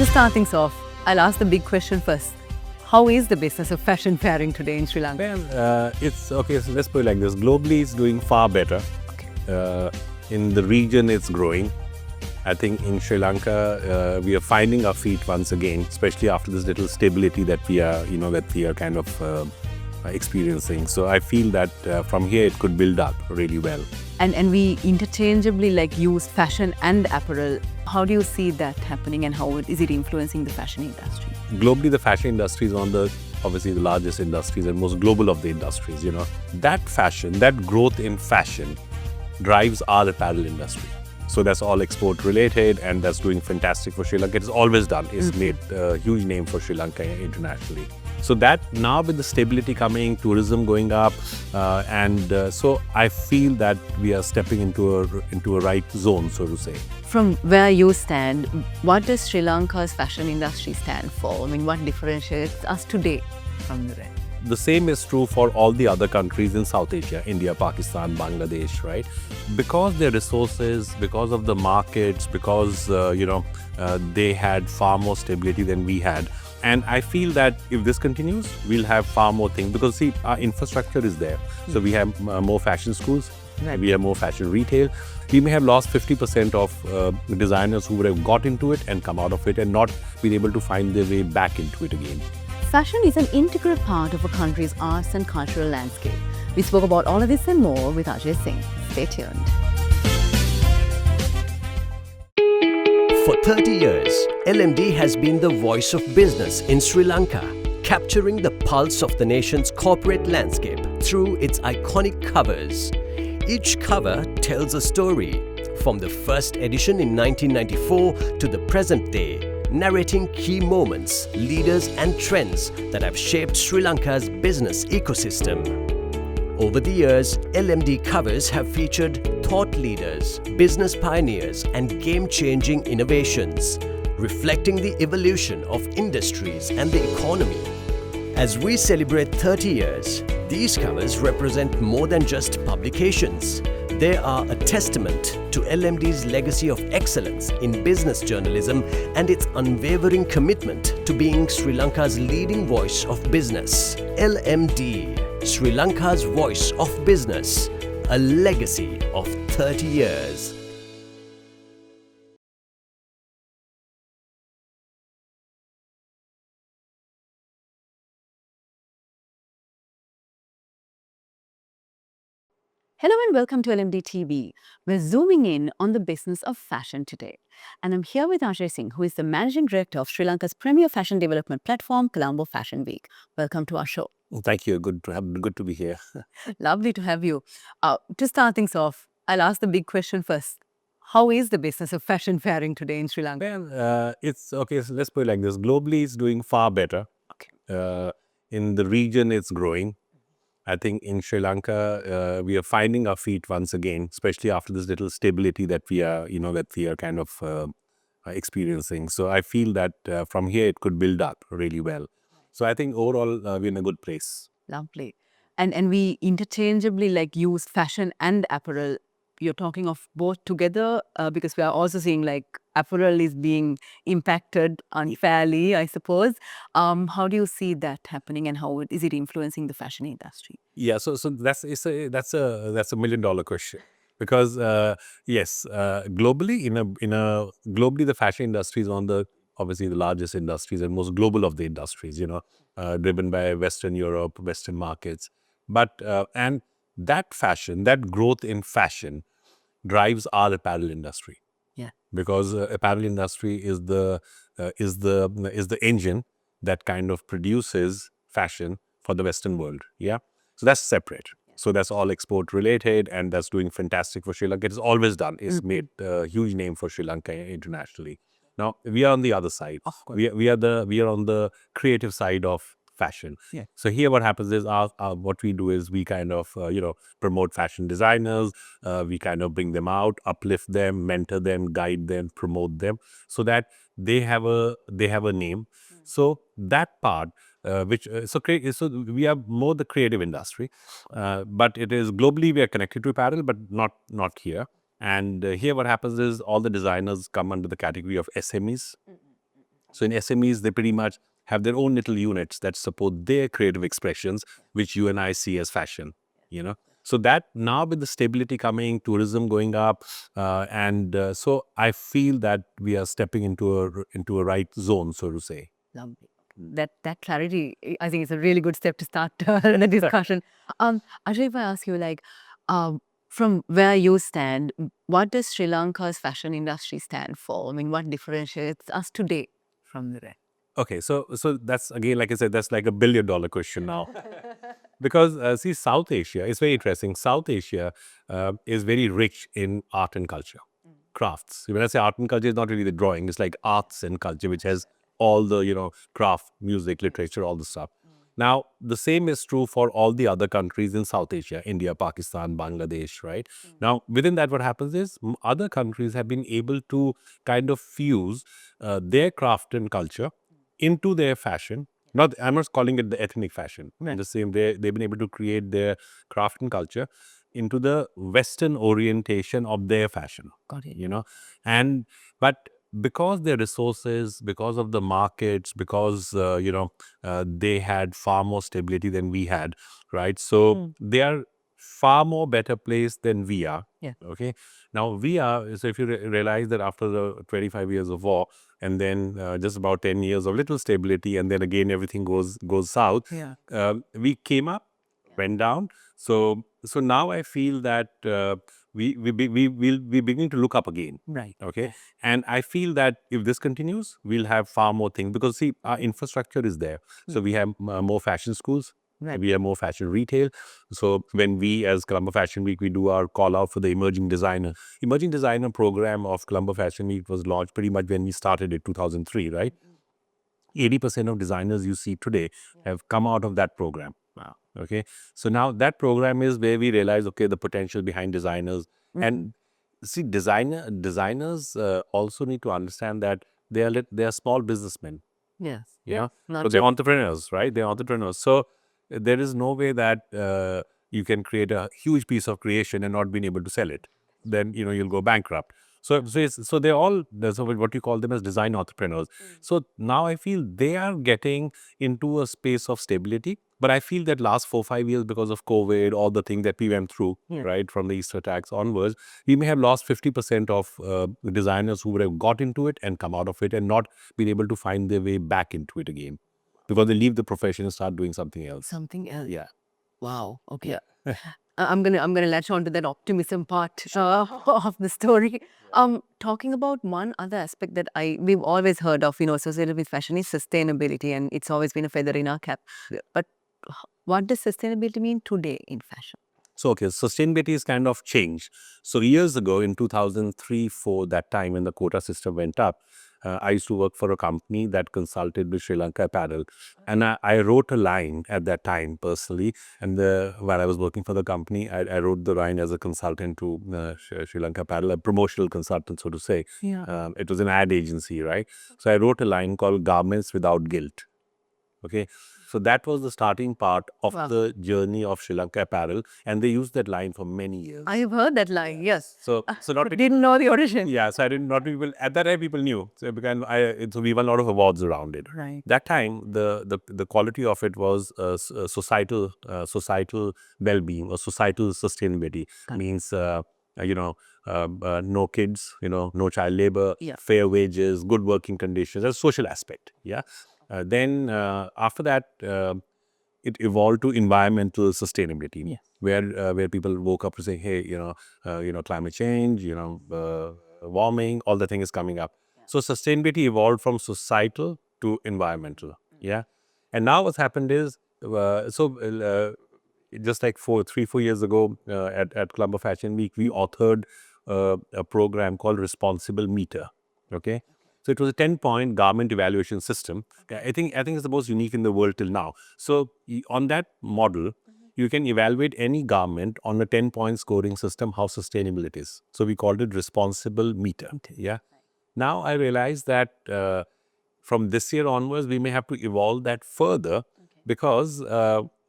To start things off, I'll ask the big question first. How is the business of fashion faring today in Sri Lanka? Well, it's okay. So let's put it like this: globally, it's doing far better. In the region, it's growing. I think in Sri Lanka, we are finding our feet once again, especially after this little stability that we are kind of experiencing. So I feel that from here it could build up really well. And we interchangeably use fashion and apparel. How do you see that happening, and how is it influencing the fashion industry? Globally, the fashion industry is one of the obviously the largest industries and most global of the industries. That fashion, that growth in fashion drives our apparel industry. So that's all export related, and that's doing fantastic for Sri Lanka. It's always done. It's made a huge name for Sri Lanka internationally. So that now with the stability coming, tourism going up, so I feel that we are stepping into a right zone, so to say. From where you stand, what does Sri Lanka's fashion industry stand for? I mean, what differentiates us today from the rest? The same is true for all the other countries in South Asia, India, Pakistan, Bangladesh, right? Because their resources, because of the markets, because, they had far more stability than we had. And I feel that if this continues, we'll have far more things because see, our infrastructure is there. So we have more fashion schools, we have more fashion retail. We may have lost 50% of designers who would have got into it and come out of it and not been able to find their way back into it again. Fashion is an integral part of a country's arts and cultural landscape. We spoke about all of this and more with Ajai Singh. Stay tuned. For 30 years, LMD has been the voice of business in Sri Lanka, capturing the pulse of the nation's corporate landscape through its iconic covers. Each cover tells a story, from the first edition in 1994 to the present day, narrating key moments, leaders and trends that have shaped Sri Lanka's business ecosystem. Over the years, LMD covers have featured thought leaders, business pioneers and game-changing innovations, reflecting the evolution of industries and the economy. As we celebrate 30 years, these covers represent more than just publications. They are a testament to LMD's legacy of excellence in business journalism and its unwavering commitment to being Sri Lanka's leading voice of business. LMD, Sri Lanka's voice of business, a legacy of 30 years. Hello and welcome to LMDtv. We're zooming in on the business of fashion today. And I'm here with Ajai Singh, who is the Managing Director of Sri Lanka's premier fashion development platform, Colombo Fashion Week. Welcome to our show. Thank you. Good to be here. Lovely to have you. To start things off, I'll ask the big question first. How is the business of fashion faring today in Sri Lanka? Well, it's okay. So let's put it like this: globally, it's doing far better. In the region, it's growing. I think in Sri Lanka, we are finding our feet once again, especially after this little stability that we are kind of experiencing. So I feel that from here it could build up really well. So I think overall we're in a good place. Lovely. And we interchangeably use fashion and apparel. You're talking of both together because we are also seeing apparel is being impacted unfairly, I suppose. How do you see that happening, and how is it influencing the fashion industry? Yeah, so that's a $1 million question because yes, globally globally the fashion industry is one of the obviously the largest industries and most global of the industries. Driven by Western Europe, Western markets, but and that fashion, that growth in fashion drives our apparel industry. Yeah. Because apparel industry is the engine that kind of produces fashion for the Western world. Yeah, so that's separate. So that's all export related, and that's doing fantastic for Sri Lanka. It's always done. It's made a huge name for Sri Lanka internationally. Now we are on the other side. Of course. We are on the creative side of fashion. Yeah. So here what happens is what we do is we kind of promote fashion designers. We kind of bring them out, uplift them, mentor them, guide them, promote them, so that they have a name. So that part, so we are more the creative industry, but it is globally we are connected to apparel, but not here. And here what happens is all the designers come under the category of SMEs. So in SMEs, they pretty much have their own little units that support their creative expressions, which you and I see as fashion, you know. So that now with the stability coming, tourism going up, so I feel that we are stepping into a right zone, so to say. Lovely. That clarity, I think, is a really good step to start the discussion. Ajay, if I ask you, like, from where you stand, what does Sri Lanka's fashion industry stand for? I mean, what differentiates us today from the rest? Okay, so that's again, like I said, that's like $1 billion question now. Because see, South Asia is very interesting. South Asia is very rich in art and culture, crafts. When I say art and culture, it's not really the drawing. It's like arts and culture, which has all the craft, music, literature, all the stuff. Now, the same is true for all the other countries in South Asia, India, Pakistan, Bangladesh, right? Now, within that, what happens is other countries have been able to kind of fuse their craft and culture into their fashion. Not, I'm not calling it the ethnic fashion. In the same way, they've been able to create their craft and culture into the Western orientation of their fashion. Got it. And but because their resources, because of the markets, because they had far more stability than we had, right? So they are far more better placed than we are. Yeah. Okay. Now we are. So if you realize that after the 25 years of war, and then just about 10 years of little stability, and then again everything goes south. Yeah. We came up, went down. So now I feel that we begin to look up again. Right. Okay, and I feel that if this continues, we'll have far more things, because see, our infrastructure is there. So we have more fashion schools. Right. We have more fashion retail. So when we, as Colombo Fashion Week, we do our call out for the emerging designer program of Colombo Fashion Week was launched pretty much when we started it, 2003, right? 80% of designers you see today have come out of that program. Wow. Okay, so now that program is where we realize, okay, the potential behind designers. And see, designers also need to understand that they are small businessmen. Yes. So they're entrepreneurs, right? They're entrepreneurs. So there is no way that you can create a huge piece of creation and not being able to sell it. Then you'll go bankrupt. So they're all, so what you call them as design entrepreneurs. So now I feel they are getting into a space of stability. But I feel that last 4-5 years, because of COVID, all the things that we went through, right, from the Easter attacks onwards, we may have lost 50% of the designers who would have got into it and come out of it and not been able to find their way back into it again, because they leave the profession and start doing something else. Something else. Yeah. Wow. Okay. I'm gonna latch on to that optimism part of the story. Talking about one other aspect that we've always heard of, associated with fashion, is sustainability, and it's always been a feather in our cap. But what does sustainability mean today in fashion? So, okay, sustainability is kind of changed. So, years ago in 2003-4, that time when the quota system went up, I used to work for a company that consulted with Sri Lanka Apparel. And I wrote a line at that time personally. And while I was working for the company, I wrote the line as a consultant to Sri Lanka Apparel, a promotional consultant, so to say. Yeah. It was an ad agency, right? So, I wrote a line called Garments Without Guilt. Okay, so that was the starting part of the journey of Sri Lanka Apparel, and they used that line for many years. I've heard that line, yes. So not But didn't know the origin. Yeah, so I didn't, not people at that time people knew. So because so we won a lot of awards around it. Right. That time the quality of it was societal well-being or societal sustainability. Means no kids, no child labor, fair wages, good working conditions, a social aspect. Yeah. Then after that, it evolved to environmental sustainability, where people woke up to say, hey, climate change, warming, all the thing is coming up. So sustainability evolved from societal to environmental. Yeah, and now what's happened is, just like 3-4 years ago at Colombo Fashion Week, we authored a program called Responsible Meter. Okay. So it was a 10-point garment evaluation system. I think it's the most unique in the world till now. So on that model, you can evaluate any garment on a 10-point scoring system, how sustainable it is. So we called it Responsible Meter. Yeah. Now I realize that from this year onwards, we may have to evolve that further, because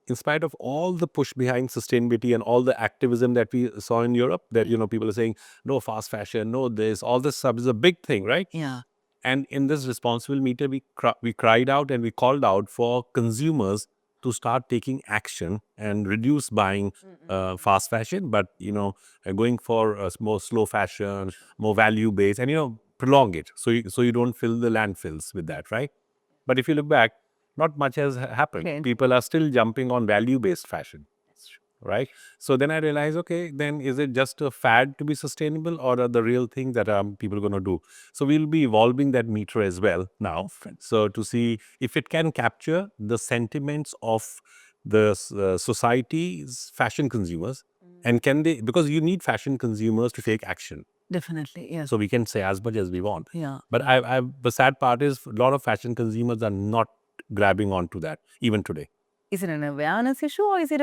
in spite of all the push behind sustainability and all the activism that we saw in Europe, that people are saying no fast fashion, no this, all this stuff is a big thing, right? Yeah. And in this responsible meter, we cried out and we called out for consumers to start taking action and reduce buying fast fashion, but going for more slow fashion, more value based, and prolong it so you don't fill the landfills with that, right? But if you look back, not much has happened. Okay. People are still jumping on value based fashion, right? So then I realized, okay, then is it just a fad to be sustainable, or are the real thing that people are going to do? So we'll be evolving that meter as well now. So to see if it can capture the sentiments of the society's fashion consumers, and can they, because you need fashion consumers to take action. Definitely, yes. So we can say as much as we want. Yeah. But the sad part is a lot of fashion consumers are not grabbing onto that even today. Is it an awareness issue, or is it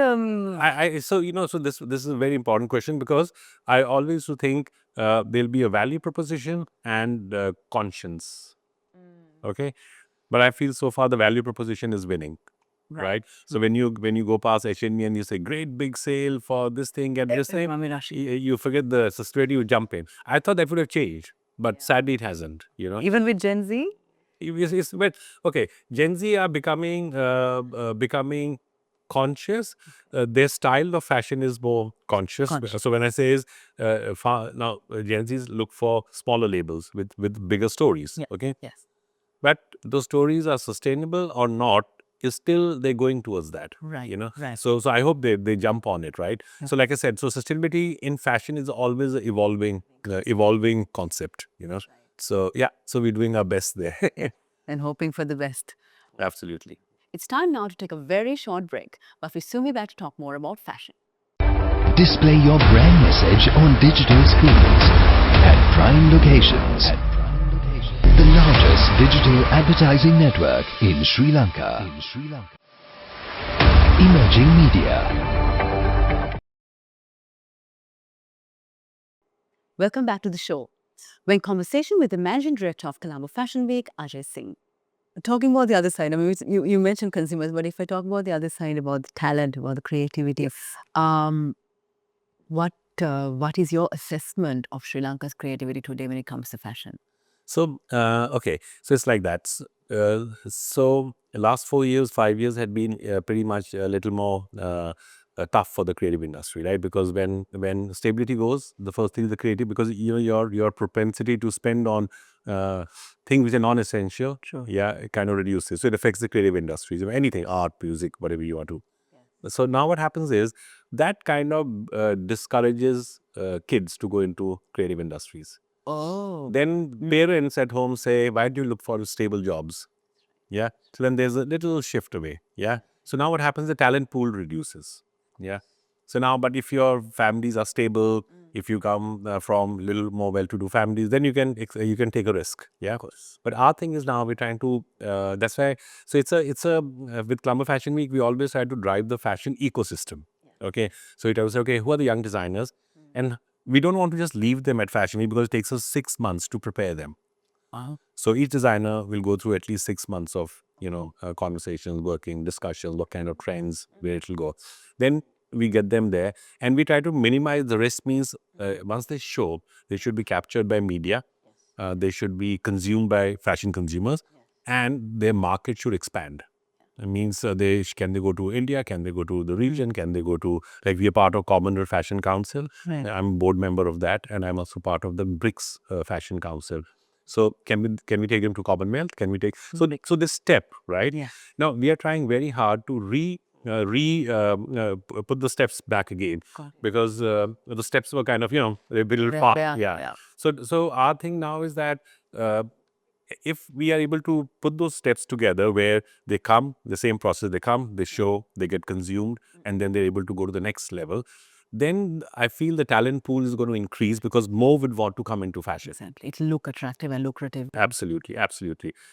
So this is a very important question, because I always used to think there'll be a value proposition and conscience. Okay, but I feel so far the value proposition is winning. Right. So when you go past HNB and you say great big sale for this thing and this thing, you forget the society, you jump in. I thought that would have changed, but sadly it hasn't. even with Gen Z? But okay, Gen Z are becoming conscious. Their style of fashion is more conscious. So when I say is now Gen Zs look for smaller labels with bigger stories. Yeah. Okay. Yes. But those stories are sustainable or not is still they're going towards that. Right. Right. So I hope they jump on it, right? So like I said, so sustainability in fashion is always an evolving concept, So yeah, so we're doing our best there. And hoping for the best. Absolutely. It's time now to take a very short break, but we'll soon be back to talk more about fashion. Display your brand message on digital screens at prime locations. The largest digital advertising network in Sri Lanka. Emerging Media. Welcome back to the show. We're in conversation with the Managing Director of Colombo Fashion Week, Ajai Singh. Talking about the other side, I mean, you mentioned consumers, but if I talk about the other side, about the talent, about the creativity, what is your assessment of Sri Lanka's creativity today when it comes to fashion? So okay, so it's like that. So the last 4 years, 5 years had been pretty much a little more tough for the creative industry, right? Because when stability goes, the first thing is the creative, because your propensity to spend on things which are non-essential, yeah, it kind of reduces. So it affects the creative industries, anything, art, music, whatever you want to. So now what happens is that kind of discourages kids to go into creative industries. Oh. Then parents at home say, why do you look for stable jobs? Yeah. So then there's a little shift away. Yeah. So now what happens? The talent pool reduces. Yeah. So now, but if your families are stable, if you come from little more well-to-do families, then you can take a risk. Yeah. But our thing is now we're trying to. That's why. So it's a with Colombo Fashion Week, we always try to drive the fashion ecosystem. Okay. So it was okay. Who are the young designers? And we don't want to just leave them at Fashion Week because it takes us 6 months to prepare them. So each designer will go through at least 6 months of conversations, working, discussions, what kind of trends, where it will go. Then we get them there, and we try to minimize the risk. Means once they show, they should be captured by media, they should be consumed by fashion consumers, and their market should expand. It means can they go to India? Can they go to the region? Can they go to, like, we are part of Commonwealth Fashion Council. Right. I'm a board member of that, and I'm also part of the BRICS Fashion Council. So can we take them to Commonwealth? Can we take so this step, right? Yeah. Now we are trying very hard to put the steps back again, because the steps were kind of a little far. Yeah. So our thing now is that if we are able to put those steps together, where they come, the same process, they come, they show, they get consumed, and then they're able to go to the next level, then I feel the talent pool is going to increase, because more would want to come into fashion. Exactly. It'll look attractive and lucrative. Absolutely.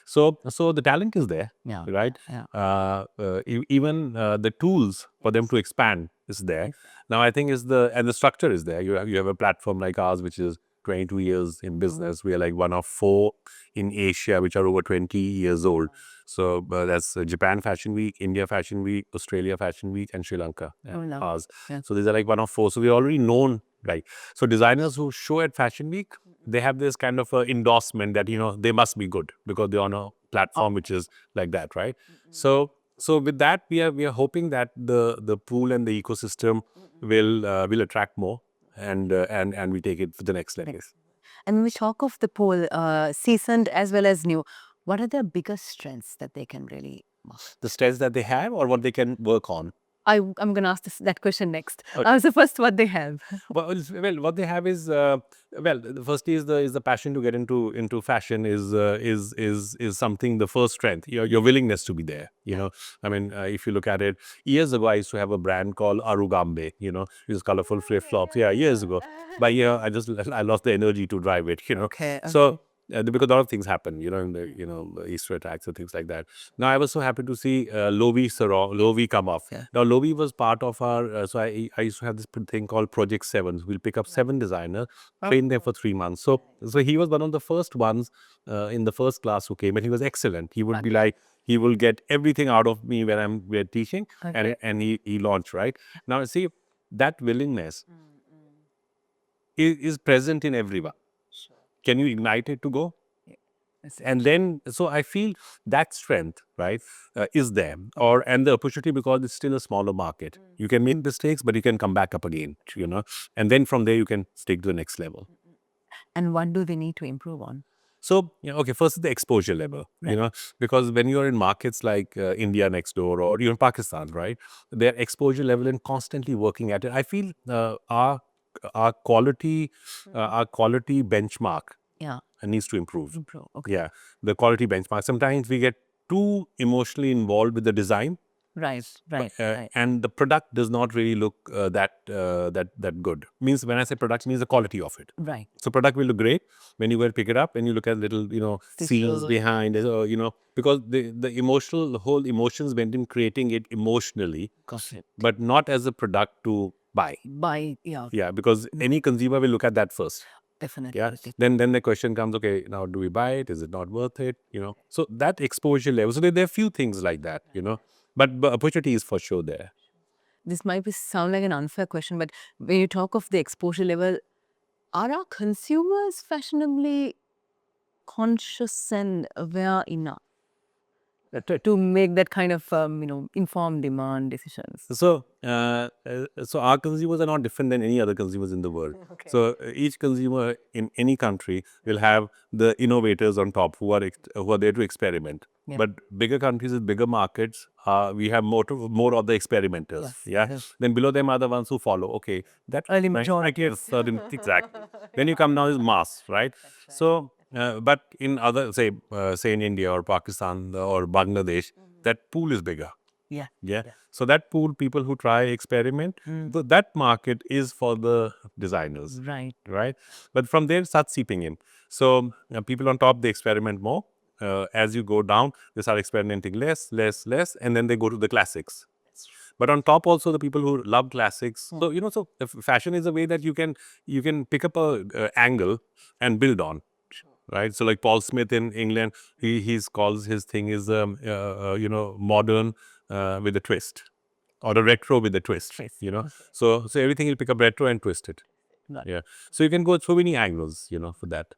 So the talent is there, Yeah. right? Yeah. Even the tools for them to expand is there. Now I think the structure is there. You have a platform like ours, which is 22 years in business. We are like one of 4 in Asia which are over 20 years old. So that's Japan Fashion Week, India Fashion Week, Australia Fashion Week, and Sri Lanka. Oh, lovely. Ours. Yeah. So these are like one of 4. So we're already known Right. So designers who show at Fashion Week, they have this kind of endorsement that, they must be good because they're on a platform which is like that, right? So with that, we are hoping that the pool and the ecosystem will attract more, and we take it to the next level. And when we talk of the pool, seasoned as well as new, what are the biggest strengths that they can really The strengths that they have or what they can work on. I'm going to ask that question next. Okay. So first, what they have. Well, what they have is the first is the passion to get into fashion is something, the first strength, your willingness to be there. I mean, if you look at it, years ago I used to have a brand called Arugambe. These colorful flip flops. Yeah, years ago. But yeah, I lost the energy to drive it. Okay. So. Because a lot of things happen, in the Easter attacks and things like that. Now, I was so happy to see Lovi come off. Yeah. Now, Lovi was part of our, so I used to have this thing called Project 7. We'll pick up 7 designers, train them for 3 months. So he was one of the first ones in the first class who came, and he was excellent. He would be like, he will get everything out of me when we're teaching, and he launched, right? Now, see, that willingness is present in everyone. Can you ignite it to go? And then, so I feel that strength, right, is there, and the opportunity, because it's still a smaller market. You can make mistakes, but you can come back up again, and then from there you can take to the next level. And what do they need to improve on? So, okay, first is the exposure level, because when you're in markets like India next door, or even Pakistan, right, their exposure level and constantly working at it. I feel our quality benchmark needs to improve. Okay. Yeah, the quality benchmark. Sometimes we get too emotionally involved with the design, Right. and the product does not really look that good. Means, when I say product, means the quality of it. Right. So product will look great when you go and pick it up and you look at little scenes behind it, because the whole emotions went in creating it emotionally, but not as a product to buy. Yeah, because any consumer will look at that first. Definitely. Yeah. Then the question comes, okay, now do we buy it? Is it not worth it? So that exposure level. So there are a few things like that, but opportunity is for sure there. This might sound like an unfair question, but when you talk of the exposure level, are our consumers fashionably conscious and aware enough to make that kind of informed demand decisions? So our consumers are not different than any other consumers in the world. So each consumer in any country will have the innovators on top who are there to experiment. But bigger countries with bigger markets, we have more of the experimenters. Then below them are the ones who follow. Okay, that Early majority. Exactly. Then you come down is mass, right? So, but in other, say in India or Pakistan or Bangladesh, that pool is bigger. Yeah. So that pool, people who try experiment, that market is for the designers. Right. But from there, it starts seeping in. So people on top, they experiment more. As you go down, they start experimenting less, and then they go to the classics. But on top also, the people who love classics. So so if fashion is a way that you can pick up a angle and build on. Right. So like Paul Smith in England, he calls his thing is modern with a twist, or a retro with a twist. So everything you pick up retro and twist it. Yeah. So you can go so many angles, for that.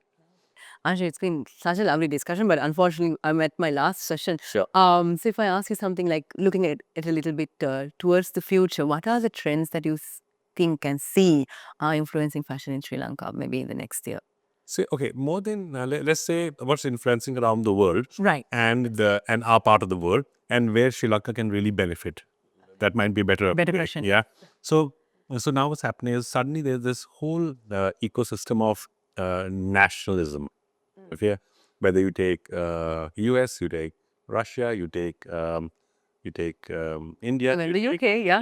Ajay, it's been such a lovely discussion, but unfortunately, I'm at my last session. Sure. So if I ask you something like looking at it a little bit towards the future, what are the trends that you think and see are influencing fashion in Sri Lanka maybe in the next year? So, okay, more than let's say what's influencing around the world, Right. and our part of the world, and where Sri Lanka can really benefit. That might be better question. Yeah. So now what's happening is suddenly there's this whole ecosystem of nationalism. Okay, whether you take US, you take Russia, you take India, Well, the UK, yeah.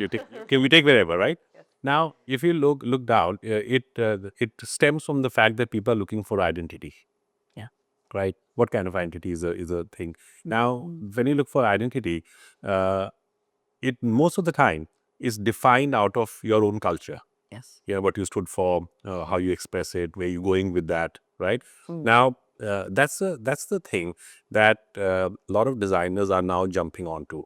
we take wherever, right? Now, if you look down, it stems from the fact that people are looking for identity. Yeah. Right. What kind of identity is a thing? Now, when you look for identity, it most of the time is defined out of your own culture. Yes. Yeah, what you stood for, how you express it, where you're going with that, right? Now, that's the thing that a lot of designers are now jumping onto.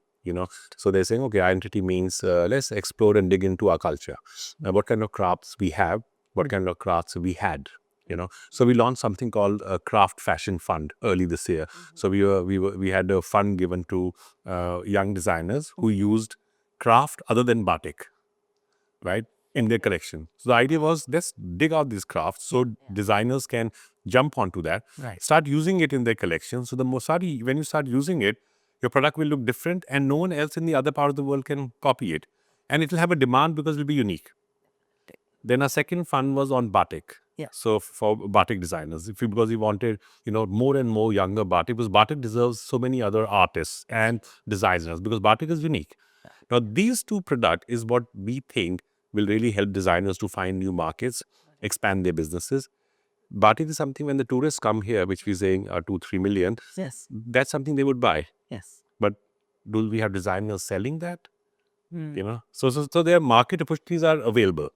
So they're saying, okay, identity means let's explore and dig into our culture. What kind of crafts we have, what kind of crafts we had. So we launched something called a craft fashion fund early this year. So we had a fund given to young designers who used craft other than batik, right, in their collection. So the idea was, let's dig out these crafts so designers can jump onto that, start using it in their collection. So when you start using it, your product will look different and no one else in the other part of the world can copy it. And it will have a demand because it will be unique. Then our second fund was on batik. So for batik designers, because we wanted, more and more younger batik, because batik deserves so many other artists and designers, because batik is unique. Now, these two products is what we think will really help designers to find new markets, expand their businesses. Batik is something when the tourists come here, which we're saying are 2-3 million, that's something they would buy. But do we have designers selling that? So their market opportunities are available.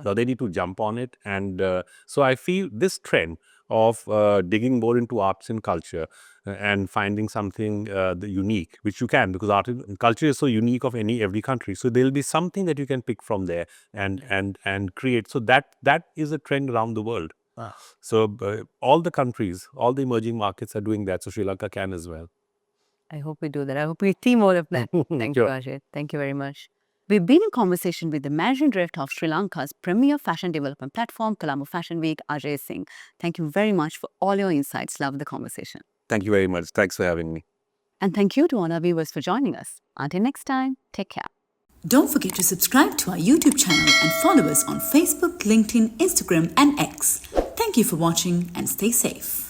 Now they need to jump on it. And so I feel this trend of digging more into arts and culture and finding something unique, which you can, because art and culture is so unique of every country. So there'll be something that you can pick from there and create. So that is a trend around the world. So all the countries, all the emerging markets are doing that. So Sri Lanka can as well. I hope we do that. I hope we see more of that. Thank you, Ajay. Thank you very much. We've been in conversation with the Managing Director of Sri Lanka's premier fashion development platform, Colombo Fashion Week, Ajai Singh. Thank you very much for all your insights. Love the conversation. Thank you very much. Thanks for having me. And thank you to all our viewers for joining us. Until next time, take care. Don't forget to subscribe to our YouTube channel and follow us on Facebook, LinkedIn, Instagram, and X. Thank you for watching and stay safe.